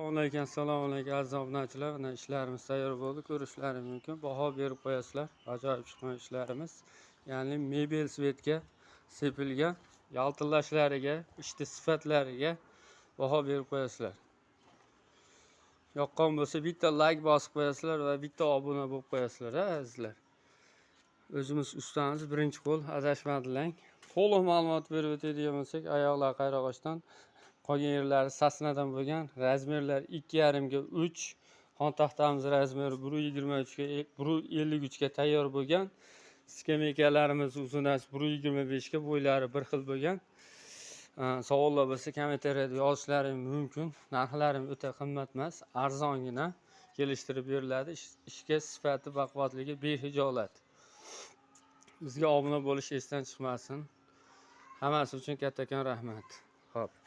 Assalomu alaykum aziz obunachilar. Mana ishlarimiz tayyor bo'ldi. Ko'rishlaringiz mumkin. Baho berib qo'yasizlar. Ajoyib chiqqan ishlarimiz. Ya'ni mebel svetga sepilgan yaltillashlariga, ishchi sifatlariga baho berib qo'yasizlar. Yoqqan bo'lsa bitta like bosib qo'yasizlar va bitta obuna bo'lib qo'yasizlar, azizlar. O'zimiz ustamiz, birinchi qo'l, adashmadilar. To'liq ma'lumot berib o'tadigan bo'lsak, oyoqlar qayrag'ochdan, qolgan yerlari sasnadan bo'lgan, razmerlar 2,5 ga 3, xon taxtamiz razmeri 1,23 ga 1,53 ga tayyor bo'lgan. Skameykalarimiz uzunasi 1,25 ga, bo'ylari bir xil bo'lgan. Savollar bo'lsa kommentariyada yozishlaringiz mumkin. Narxlarim o'ta qimmat emas, arzongina kelishtirib beriladi. Ishga sifati, baquvvatligi behijolat. Bizga obuna bo'lish esdan chiqmasin. Hammasi uchun kattakon rahmat. Xo'p.